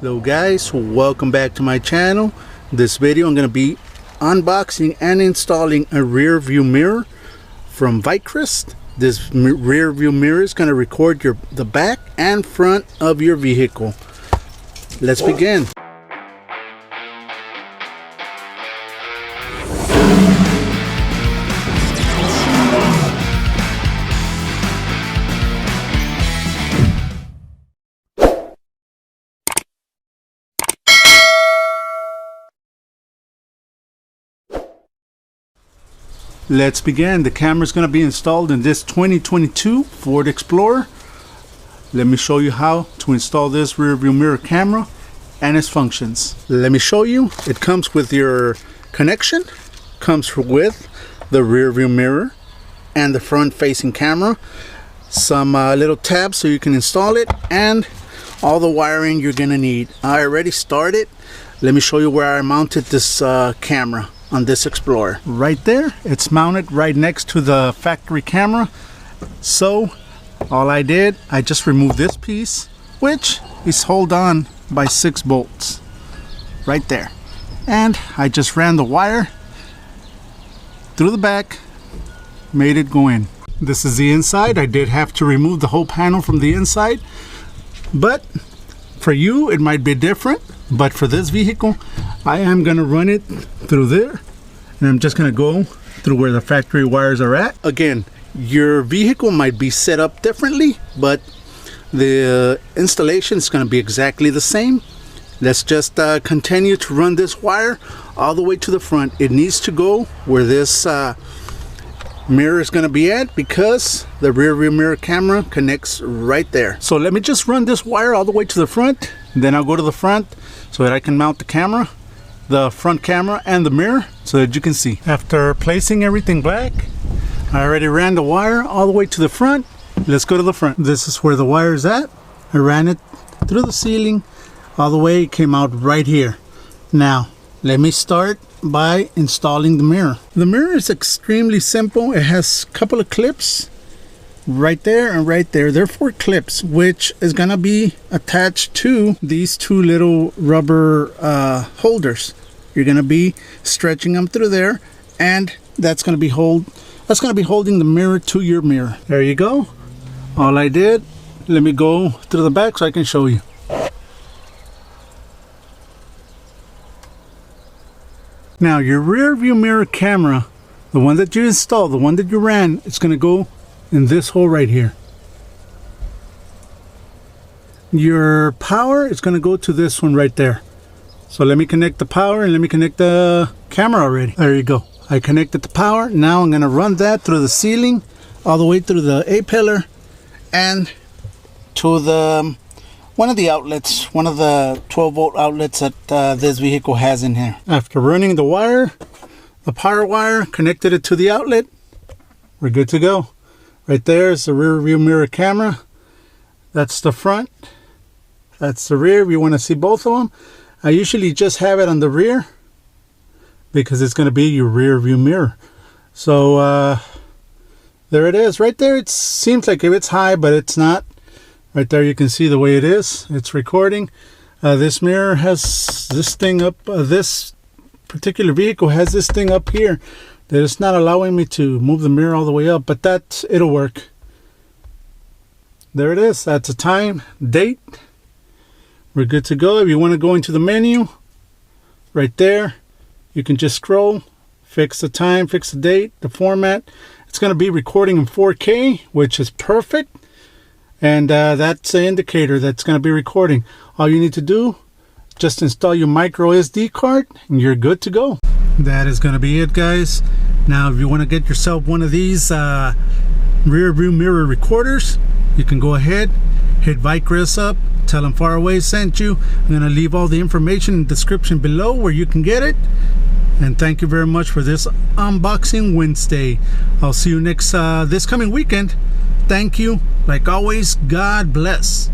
Hello guys, welcome back to my channel. This video I'm going to be unboxing and installing a rear view mirror from Vicrez. This rear view mirror is going to record the back and front of your vehicle. Let's begin. Let's begin. The camera is going to be installed in this 2022 Ford Explorer. Let me show you how to install this rear view mirror camera and its functions. Let me show you. It comes with your connection, comes with the rear view mirror and the front facing camera, some little tabs so you can install it, and all the wiring you're going to need. I already started. Let me show you where I mounted this camera on this Explorer. Right there, it's mounted right next to the factory camera. So all I did, I just removed this piece, which is held on by 6 bolts right there, and I just ran the wire through the back, made it go in. This is the inside. I did have to remove the whole panel from the inside, but for you it might be different. But for this vehicle, I am going to run it through there, and I'm just going to go through where the factory wires are at. Again, your vehicle might be set up differently, but the installation is going to be exactly the same. Let's just continue to run this wire all the way to the front. It needs to go where this mirror is going to be at, because the rear view mirror camera connects right there. So let me just run this wire all the way to the front, then I'll go to the front so that I can mount the camera, the front camera and the mirror, so that you can see. After placing everything back, I already ran the wire all the way to the front. Let's go to the front. This is where the wire is at. I ran it through the ceiling all the way, it came out right here. Now let me start by installing the mirror. The mirror is extremely simple. It has a couple of clips right there and right there. There are 4 clips, which is gonna be attached to these 2 little rubber holders. You're gonna be stretching them through there, and that's gonna be holding the mirror to your mirror. There you go. All I did, let me go through the back so I can show you. Now your rear view mirror camera, the one that you installed, the one that you ran, it's going to go in this hole right here. Your power is going to go to this one right there. So let me connect the power and let me connect the camera already. There you go. I connected the power. Now I'm going to run that through the ceiling, all the way through the A-pillar, and to the one of the outlets, one of the 12-volt outlets that this vehicle has in here. After running the wire, the power wire, connected it to the outlet, we're good to go. Right there is the rear view mirror camera. That's the front. That's the rear. If you want to see both of them, I usually just have it on the rear because it's going to be your rear view mirror. So there it is. Right there, it seems like it's high, but it's not. Right there you can see the way it is. It's recording. This mirror has this thing up, this particular vehicle has this thing up here that it's not allowing me to move the mirror all the way up, but it'll work. There it is. That's a time, date. We're good to go. If you want to go into the menu, right there, you can just scroll, fix the time, fix the date, the format. It's going to be recording in 4K, which is perfect. And that's the indicator that's going to be recording. All you need to do, just install your micro SD card and you're good to go. That is going to be it, guys. Now if you want to get yourself one of these rear view mirror recorders, you can go ahead, hit Vicrez up, tell them Faraway sent you. I'm going to leave all the information in the description below where you can get it. And thank you very much for this unboxing Wednesday. I'll see you next this coming weekend. Thank you. Like always, God bless.